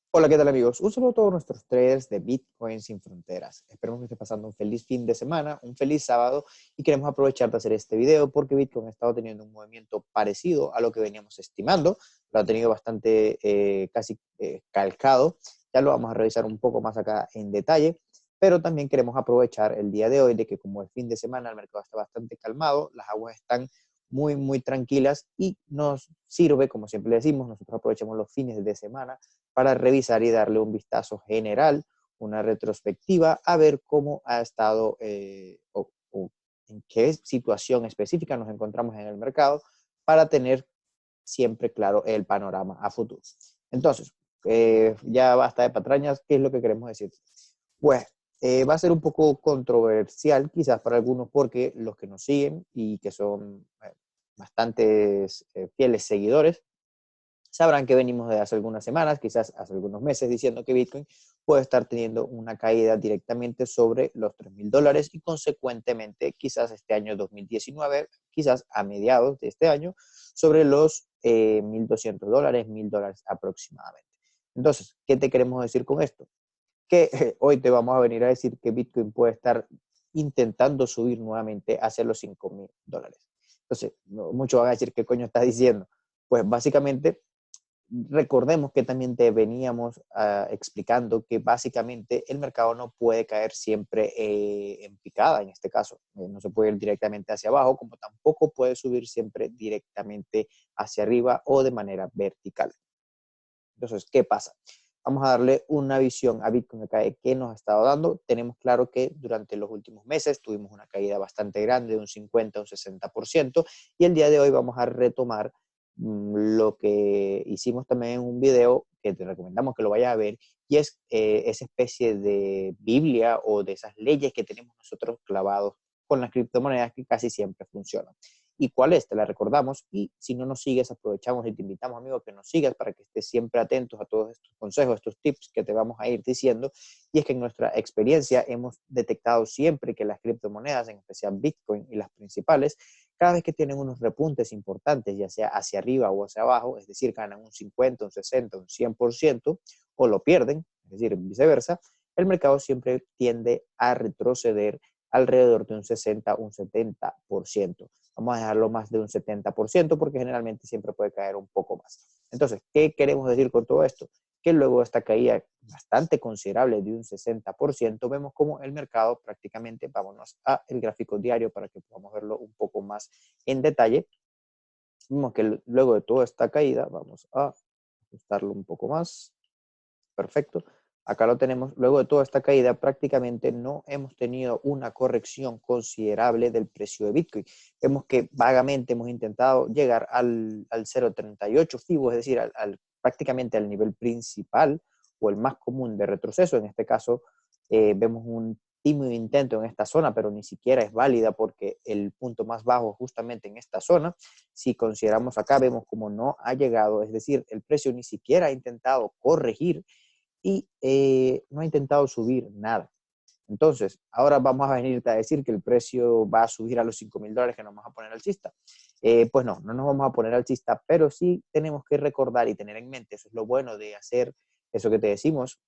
Hola, ¿qué tal amigos? Un saludo a todos nuestros traders de Bitcoin sin fronteras. Esperemos que esté pasando un feliz fin de semana, un feliz sábado y queremos aprovechar de hacer este video porque Bitcoin ha estado teniendo un movimiento parecido a lo que veníamos estimando. Lo ha tenido bastante casi calcado. Ya lo vamos a revisar un poco más acá en detalle, pero también queremos aprovechar el día de hoy de que como es fin de semana el mercado está bastante calmado, las aguas están muy tranquilas y nos sirve, como siempre le decimos, nosotros aprovechamos los fines de semana para revisar y darle un vistazo general, una retrospectiva, a ver cómo ha estado o en qué situación específica nos encontramos en el mercado para tener siempre claro el panorama a futuro. Entonces, ya basta de patrañas, ¿qué es lo que queremos decir? Pues va a ser un poco controversial quizás para algunos porque los que nos siguen y que son bastantes fieles seguidores, sabrán que venimos de hace algunas semanas, quizás hace algunos meses, diciendo que Bitcoin puede estar teniendo una caída directamente sobre los $3,000 y consecuentemente quizás este año 2019, quizás a mediados de este año, sobre los $1,200, $1,000 aproximadamente. Entonces, ¿qué te queremos decir con esto? Que hoy te vamos a venir a decir que Bitcoin puede estar intentando subir nuevamente hacia los $5,000. Entonces, muchos van a decir, ¿qué coño estás diciendo? Pues básicamente recordemos que también te veníamos explicando que básicamente el mercado no puede caer siempre en picada, en este caso. No se puede ir directamente hacia abajo, como tampoco puede subir siempre directamente hacia arriba o de manera vertical. Entonces, ¿qué pasa? Vamos a darle una visión a Bitcoin acá de qué nos ha estado dando. Tenemos claro que durante los últimos meses tuvimos una caída bastante grande de un 50 a un 60% y el día de hoy vamos a retomar lo que hicimos también en un video que te recomendamos que lo vayas a ver y es esa especie de Biblia o de esas leyes que tenemos nosotros clavados con las criptomonedas que casi siempre funcionan. ¿Y cuál es? Te la recordamos y si no nos sigues, aprovechamos y te invitamos, amigo, que nos sigas para que estés siempre atentos a todos estos consejos, estos tips que te vamos a ir diciendo. Y es que en nuestra experiencia hemos detectado siempre que las criptomonedas, en especial Bitcoin y las principales, cada vez que tienen unos repuntes importantes, ya sea hacia arriba o hacia abajo, es decir, ganan un 50, un 60, un 100%, o lo pierden, es decir, viceversa, el mercado siempre tiende a retroceder alrededor de un 60, un 70%. Vamos a dejarlo más de un 70% porque generalmente siempre puede caer un poco más. Entonces, ¿qué queremos decir con todo esto? Que luego de esta caída bastante considerable de un 60%, vemos como el mercado prácticamente, vámonos al gráfico diario para que podamos verlo un poco más en detalle, vemos que luego de toda esta caída, vamos a ajustarlo un poco más, perfecto. Acá lo tenemos, luego de toda esta caída prácticamente no hemos tenido una corrección considerable del precio de Bitcoin. Vemos que vagamente hemos intentado llegar al 0,38 FIBO, es decir, prácticamente al nivel principal o el más común de retroceso. En este caso vemos un tímido intento en esta zona, pero ni siquiera es válida porque el punto más bajo justamente en esta zona, si consideramos acá, vemos como no ha llegado, es decir, el precio ni siquiera ha intentado corregir y no ha intentado subir nada. Entonces, ahora vamos a venirte a decir que el precio va a subir a los $5,000 que nos vamos a poner alcista. Pues no, no nos vamos a poner alcista, pero sí tenemos que recordar y tener en mente, eso es lo bueno de hacer eso que te decimos,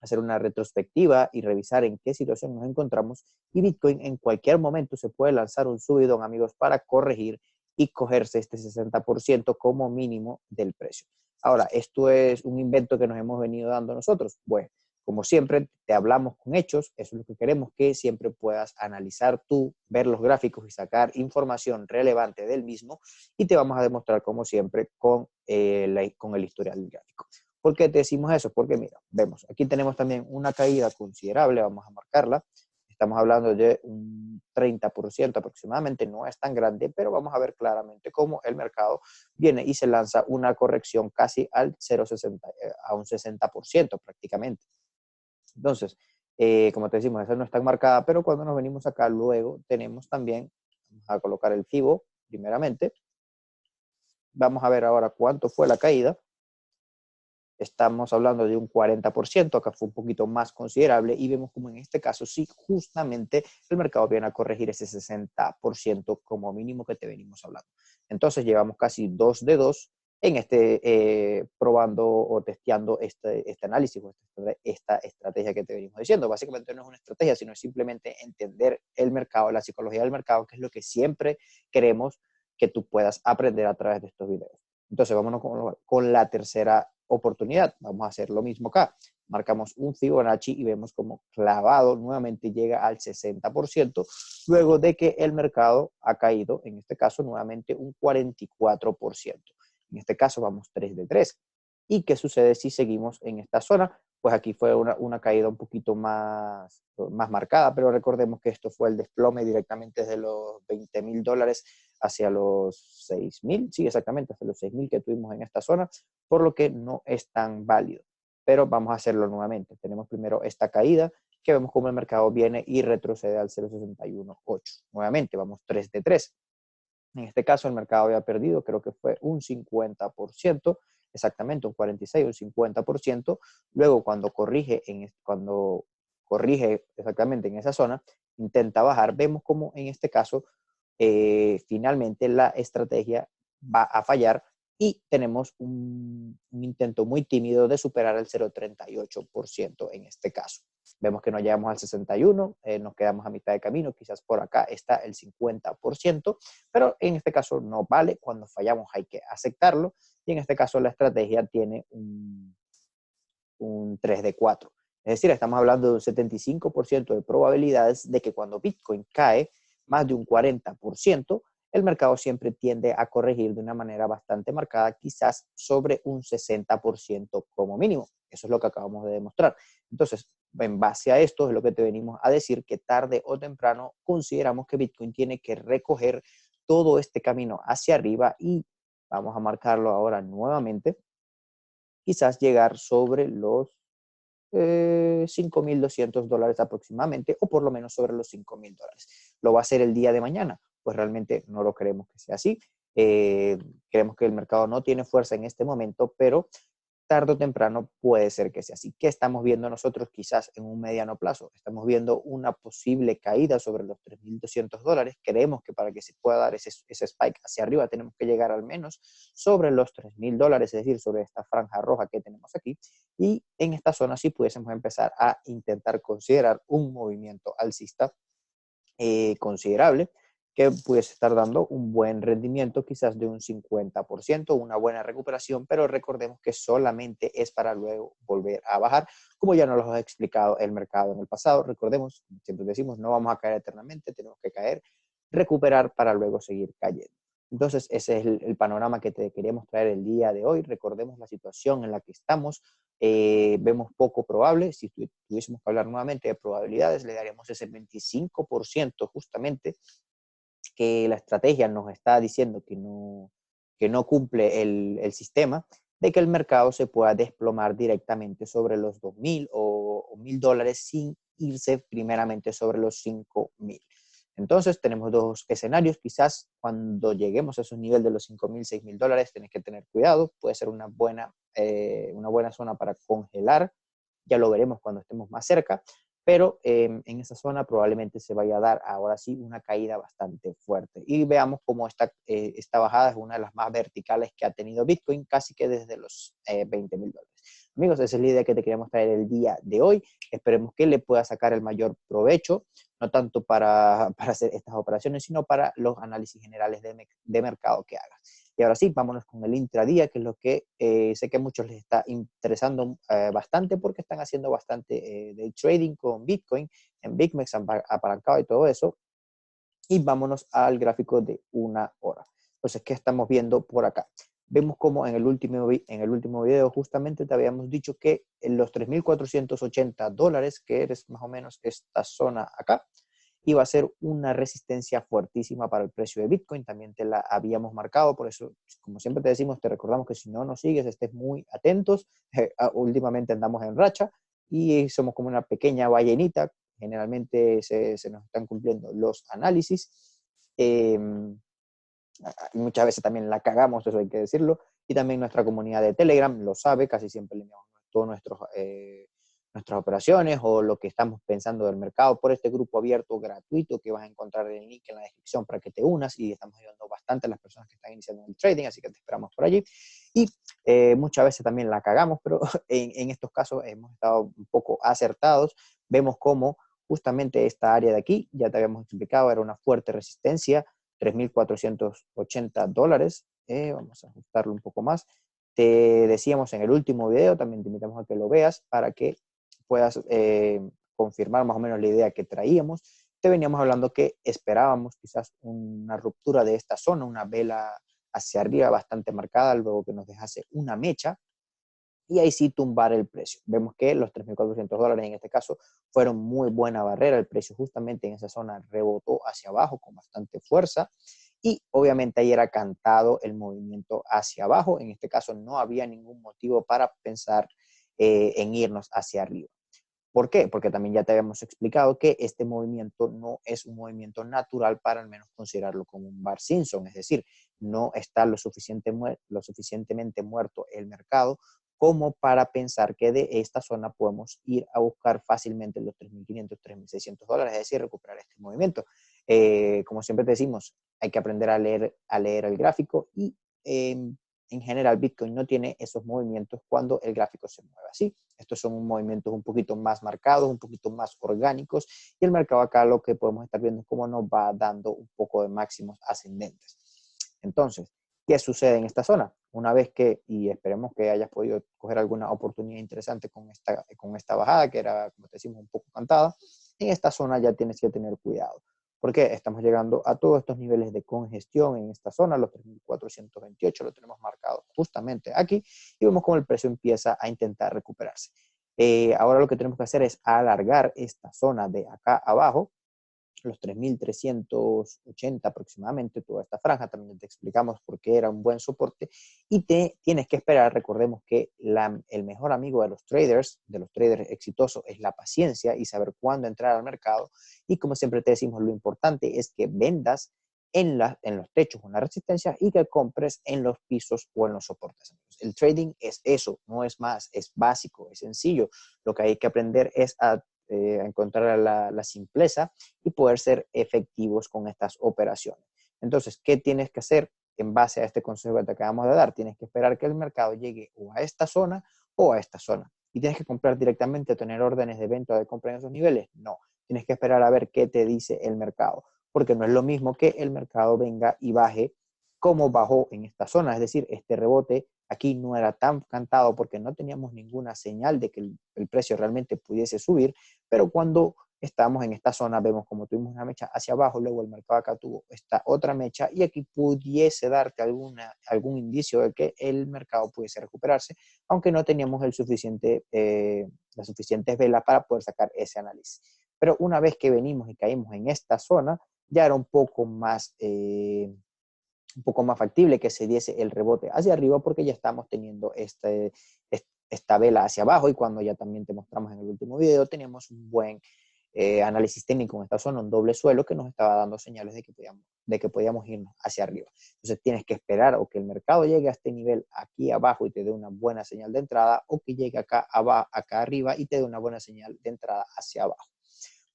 hacer una retrospectiva y revisar en qué situación nos encontramos. Y Bitcoin en cualquier momento se puede lanzar un subidón, amigos, para corregir y cogerse este 60% como mínimo del precio. Ahora, ¿esto es un invento que nos hemos venido dando nosotros? Bueno, como siempre, te hablamos con hechos, eso es lo que queremos, que siempre puedas analizar tú, ver los gráficos y sacar información relevante del mismo y te vamos a demostrar, como siempre, con el historial del gráfico. ¿Por qué te decimos eso? Porque mira, vemos, aquí tenemos también una caída considerable, vamos a marcarla, estamos hablando de un 30% aproximadamente, no es tan grande, pero vamos a ver claramente cómo el mercado viene y se lanza una corrección casi al 0,60, a un 60% prácticamente. Entonces, como te decimos, esa no está marcada, pero cuando nos venimos acá luego tenemos también, vamos a colocar el FIBO primeramente, vamos a ver ahora cuánto fue la caída. Estamos hablando de un 40%, acá fue un poquito más considerable y vemos como en este caso sí, justamente el mercado viene a corregir ese 60% como mínimo que te venimos hablando. Entonces llevamos casi 2 de 2 probando o testeando este análisis o esta estrategia que te venimos diciendo. Básicamente no es una estrategia, sino es simplemente entender el mercado, la psicología del mercado, que es lo que siempre queremos que tú puedas aprender a través de estos videos. Entonces, vámonos con la tercera oportunidad. Vamos a hacer lo mismo acá. Marcamos un Fibonacci y vemos como clavado nuevamente llega al 60%, luego de que el mercado ha caído, en este caso, nuevamente un 44%. En este caso vamos 3 de 3. ¿Y qué sucede si seguimos en esta zona? Pues aquí fue una caída un poquito más marcada, pero recordemos que esto fue el desplome directamente desde los $20,000 hacia los 6,000, sí, exactamente, hacia los 6,000 que tuvimos en esta zona, por lo que no es tan válido. Pero vamos a hacerlo nuevamente. Tenemos primero esta caída, que vemos como el mercado viene y retrocede al 0,618. Nuevamente, vamos 3 de 3. En este caso, el mercado había perdido, creo que fue un 50%, exactamente un 46, un 50%. Luego, cuando corrige exactamente en esa zona, intenta bajar. Vemos como en este caso, finalmente la estrategia va a fallar y tenemos un intento muy tímido de superar el 0,38% en este caso. Vemos que no llegamos al 61, nos quedamos a mitad de camino, quizás por acá está el 50%, pero en este caso no vale, cuando fallamos hay que aceptarlo, y en este caso la estrategia tiene un 3 de 4. Es decir, estamos hablando de un 75% de probabilidades de que cuando Bitcoin cae más de un 40%, el mercado siempre tiende a corregir de una manera bastante marcada, quizás sobre un 60% como mínimo. Eso es lo que acabamos de demostrar. Entonces, en base a esto es lo que te venimos a decir, que tarde o temprano consideramos que Bitcoin tiene que recoger todo este camino hacia arriba y vamos a marcarlo ahora nuevamente, quizás llegar sobre los $5,200 aproximadamente, o por lo menos sobre los $5,000. ¿Lo va a hacer el día de mañana? Pues realmente no lo creemos que sea así. Creemos que el mercado no tiene fuerza en este momento, pero tarde o temprano puede ser que sea así. ¿Qué estamos viendo nosotros quizás en un mediano plazo? Estamos viendo una posible caída sobre los $3,200. Creemos que para que se pueda dar ese spike hacia arriba tenemos que llegar al menos sobre los $3,000, es decir, sobre esta franja roja que tenemos aquí. Y en esta zona sí pudiésemos empezar a intentar considerar un movimiento alcista considerable, que pudiese estar dando un buen rendimiento, quizás de un 50%, una buena recuperación, pero recordemos que solamente es para luego volver a bajar, como ya nos lo ha explicado el mercado en el pasado. Recordemos, siempre decimos, no vamos a caer eternamente, tenemos que caer, recuperar para luego seguir cayendo. Entonces, ese es el panorama que te queríamos traer el día de hoy. Recordemos la situación en la que estamos. Vemos poco probable. Si tuviésemos que hablar nuevamente de probabilidades, le daríamos ese 25% justamente, que la estrategia nos está diciendo que no cumple el sistema, de que el mercado se pueda desplomar directamente sobre los 2,000 o $1,000 sin irse primeramente sobre los 5,000. Entonces tenemos dos escenarios. Quizás cuando lleguemos a esos niveles de los 5,000, $6,000, tenés que tener cuidado. Puede ser una buena zona para congelar. Ya lo veremos cuando estemos más cerca, pero en esa zona probablemente se vaya a dar ahora sí una caída bastante fuerte. Y veamos cómo esta bajada es una de las más verticales que ha tenido Bitcoin, casi que desde los $20,000. Amigos, esa es la idea que te queríamos traer el día de hoy. Esperemos que le pueda sacar el mayor provecho, no tanto para hacer estas operaciones, sino para los análisis generales de mercado que hagas. Y ahora sí, vámonos con el intradía, que es lo que sé que a muchos les está interesando bastante, porque están haciendo bastante day trading con Bitcoin, en BitMEX apalancado y todo eso. Y vámonos al gráfico de una hora. Entonces, ¿qué estamos viendo por acá? Vemos como en el último video justamente te habíamos dicho que en los $3,480, que es más o menos esta zona acá, iba a ser una resistencia fuertísima para el precio de Bitcoin. También te la habíamos marcado, por eso, como siempre te decimos, te recordamos que si no nos sigues, estés muy atentos. Últimamente andamos en racha y somos como una pequeña ballenita. Generalmente se nos están cumpliendo los análisis. Muchas veces también la cagamos, eso hay que decirlo. Y también nuestra comunidad de Telegram lo sabe, casi siempre le enviamos todos nuestras operaciones o lo que estamos pensando del mercado por este grupo abierto gratuito que vas a encontrar el link en la descripción para que te unas, y estamos ayudando bastante a las personas que están iniciando en el trading, así que te esperamos por allí. Y muchas veces también la cagamos, pero en estos casos hemos estado un poco acertados. Vemos cómo justamente esta área de aquí, ya te habíamos explicado, era una fuerte resistencia, $3,480. Vamos a ajustarlo un poco más. Te decíamos en el último video, también te invitamos a que lo veas para que puedas confirmar más o menos la idea que traíamos. Te veníamos hablando que esperábamos quizás una ruptura de esta zona, una vela hacia arriba bastante marcada, luego que nos dejase una mecha, y ahí sí tumbar el precio. Vemos que los $3,400 en este caso fueron muy buena barrera. El precio justamente en esa zona rebotó hacia abajo con bastante fuerza y obviamente ahí era cantado el movimiento hacia abajo. En este caso no había ningún motivo para pensar en irnos hacia arriba. ¿Por qué? Porque también ya te habíamos explicado que este movimiento no es un movimiento natural para al menos considerarlo como un Bar Simpson, es decir, no está lo suficientemente muerto el mercado como para pensar que de esta zona podemos ir a buscar fácilmente los $3,500, $3,600, es decir, recuperar este movimiento. Como siempre te decimos, hay que aprender a leer el gráfico y en general Bitcoin no tiene esos movimientos cuando el gráfico se mueve así. Estos son movimientos un poquito más marcados, un poquito más orgánicos, y el mercado acá lo que podemos estar viendo es cómo nos va dando un poco de máximos ascendentes. Entonces, ¿qué sucede en esta zona? Una vez que, y esperemos que hayas podido coger alguna oportunidad interesante con esta bajada, que era, como te decimos, un poco cantada, en esta zona ya tienes que tener cuidado. Porque estamos llegando a todos estos niveles de congestión en esta zona, los 3,428 lo tenemos marcado justamente aquí, y vemos cómo el precio empieza a intentar recuperarse. Ahora lo que tenemos que hacer es alargar esta zona de acá abajo, los 3,380 aproximadamente, toda esta franja. También te explicamos por qué era un buen soporte, y tienes que esperar. Recordemos que el mejor amigo de los traders exitosos, es la paciencia y saber cuándo entrar al mercado. Y como siempre te decimos, lo importante es que vendas en los techos o en la resistencia y que compres en los pisos o en los soportes. El trading es eso, no es más, es básico, es sencillo. Lo que hay que aprender es a encontrar la simpleza y poder ser efectivos con estas operaciones. Entonces, ¿qué tienes que hacer en base a este consejo que te acabamos de dar? Tienes que esperar que el mercado llegue o a esta zona o a esta zona. ¿Y tienes que comprar directamente, tener órdenes de venta o de compra en esos niveles? No. Tienes que esperar a ver qué te dice el mercado, porque no es lo mismo que el mercado venga y baje como bajó en esta zona. Es decir, este rebote aquí no era tan cantado porque no teníamos ninguna señal de que el precio realmente pudiese subir, pero cuando estamos en esta zona vemos como tuvimos una mecha hacia abajo, luego el mercado acá tuvo esta otra mecha, y aquí pudiese darte algún indicio de que el mercado pudiese recuperarse, aunque no teníamos las suficientes velas para poder sacar ese análisis. Pero una vez que venimos y caímos en esta zona, ya era un poco más factible que se diese el rebote hacia arriba, porque ya estamos teniendo esta vela hacia abajo, y cuando ya también te mostramos en el último video, teníamos un buen análisis técnico en esta zona, un doble suelo que nos estaba dando señales de que podíamos irnos hacia arriba. Entonces tienes que esperar o que el mercado llegue a este nivel aquí abajo y te dé una buena señal de entrada, o que llegue acá arriba y te dé una buena señal de entrada hacia abajo.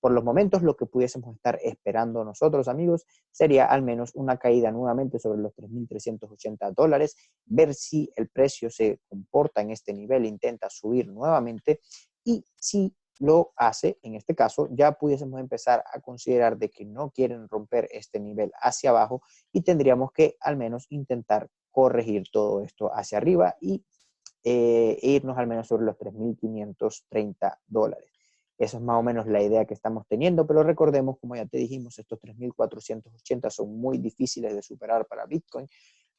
Por los momentos, lo que pudiésemos estar esperando nosotros, amigos, sería al menos una caída nuevamente sobre los $3,380, ver si el precio se comporta en este nivel, intenta subir nuevamente, y si lo hace, en este caso, ya pudiésemos empezar a considerar de que no quieren romper este nivel hacia abajo, y tendríamos que al menos intentar corregir todo esto hacia arriba y irnos al menos sobre los $3,530. Esa es más o menos la idea que estamos teniendo, pero recordemos, como ya te dijimos, estos 3,480 son muy difíciles de superar para Bitcoin.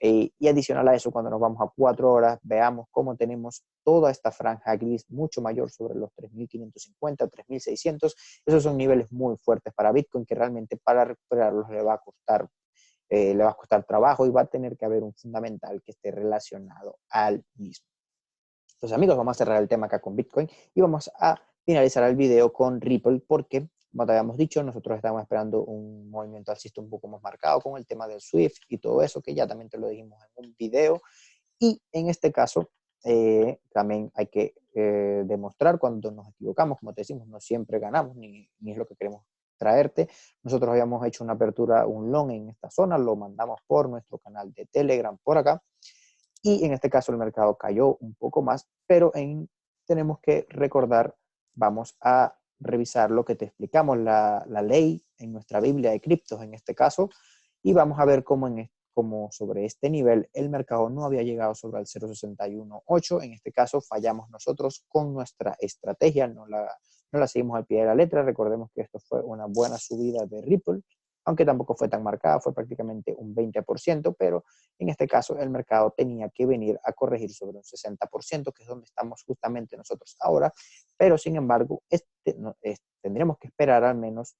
Y adicional a eso, cuando nos vamos a 4 horas, veamos cómo tenemos toda esta franja gris mucho mayor sobre los 3,550, 3,600. Esos son niveles muy fuertes para Bitcoin, que realmente para recuperarlos le va a costar trabajo, y va a tener que haber un fundamental que esté relacionado al mismo. Entonces, amigos, vamos a cerrar el tema acá con Bitcoin y vamos a finalizar el video con Ripple, porque, como te habíamos dicho, nosotros estamos esperando un movimiento alcista un poco más marcado con el tema del Swift y todo eso, que ya también te lo dijimos en un video. Y en este caso, también hay que demostrar cuando nos equivocamos. Como te decimos, no siempre ganamos, ni es lo que queremos traerte. Nosotros habíamos hecho una apertura, un long en esta zona, lo mandamos por nuestro canal de Telegram por acá, y en este caso el mercado cayó un poco más, pero tenemos que recordar, vamos a revisar lo que te explicamos, la ley en nuestra Biblia de criptos en este caso, y vamos a ver cómo sobre este nivel el mercado no había llegado sobre el 0.618. En este caso fallamos nosotros con nuestra estrategia, no la seguimos al pie de la letra. Recordemos que esto fue una buena subida de Ripple, aunque tampoco fue tan marcada, fue prácticamente un 20%, pero en este caso el mercado tenía que venir a corregir sobre un 60%, que es donde estamos justamente nosotros ahora, pero sin embargo tendremos que esperar al menos,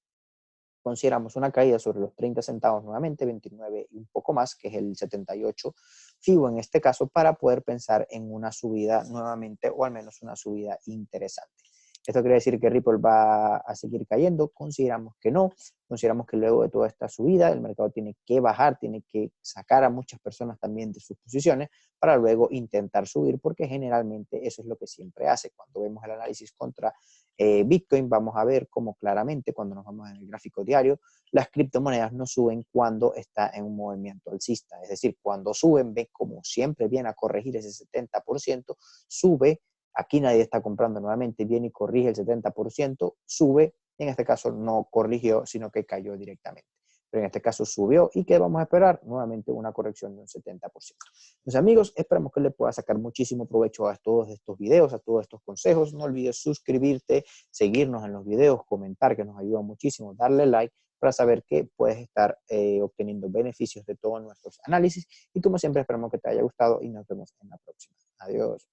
consideramos una caída sobre los 30 centavos nuevamente, 29 y un poco más, que es el 78 FIBO en este caso, para poder pensar en una subida nuevamente, o al menos una subida interesante. ¿Esto quiere decir que Ripple va a seguir cayendo? Consideramos que no. Consideramos que luego de toda esta subida el mercado tiene que bajar, tiene que sacar a muchas personas también de sus posiciones para luego intentar subir, porque generalmente eso es lo que siempre hace. Cuando vemos el análisis contra Bitcoin, vamos a ver cómo claramente cuando nos vamos en el gráfico diario, las criptomonedas no suben cuando está en un movimiento alcista. Es decir, cuando suben, ve como siempre viene a corregir ese 70%, sube. Aquí nadie está comprando nuevamente, viene y corrige el 70%, sube, en este caso no corrigió, sino que cayó directamente. Pero en este caso subió, ¿y qué vamos a esperar? Nuevamente una corrección de un 70%. Entonces, amigos, esperamos que le puedas sacar muchísimo provecho a todos estos videos, a todos estos consejos. No olvides suscribirte, seguirnos en los videos, comentar, que nos ayuda muchísimo, darle like para saber que puedes estar obteniendo beneficios de todos nuestros análisis. Y como siempre, esperamos que te haya gustado y nos vemos en la próxima. Adiós.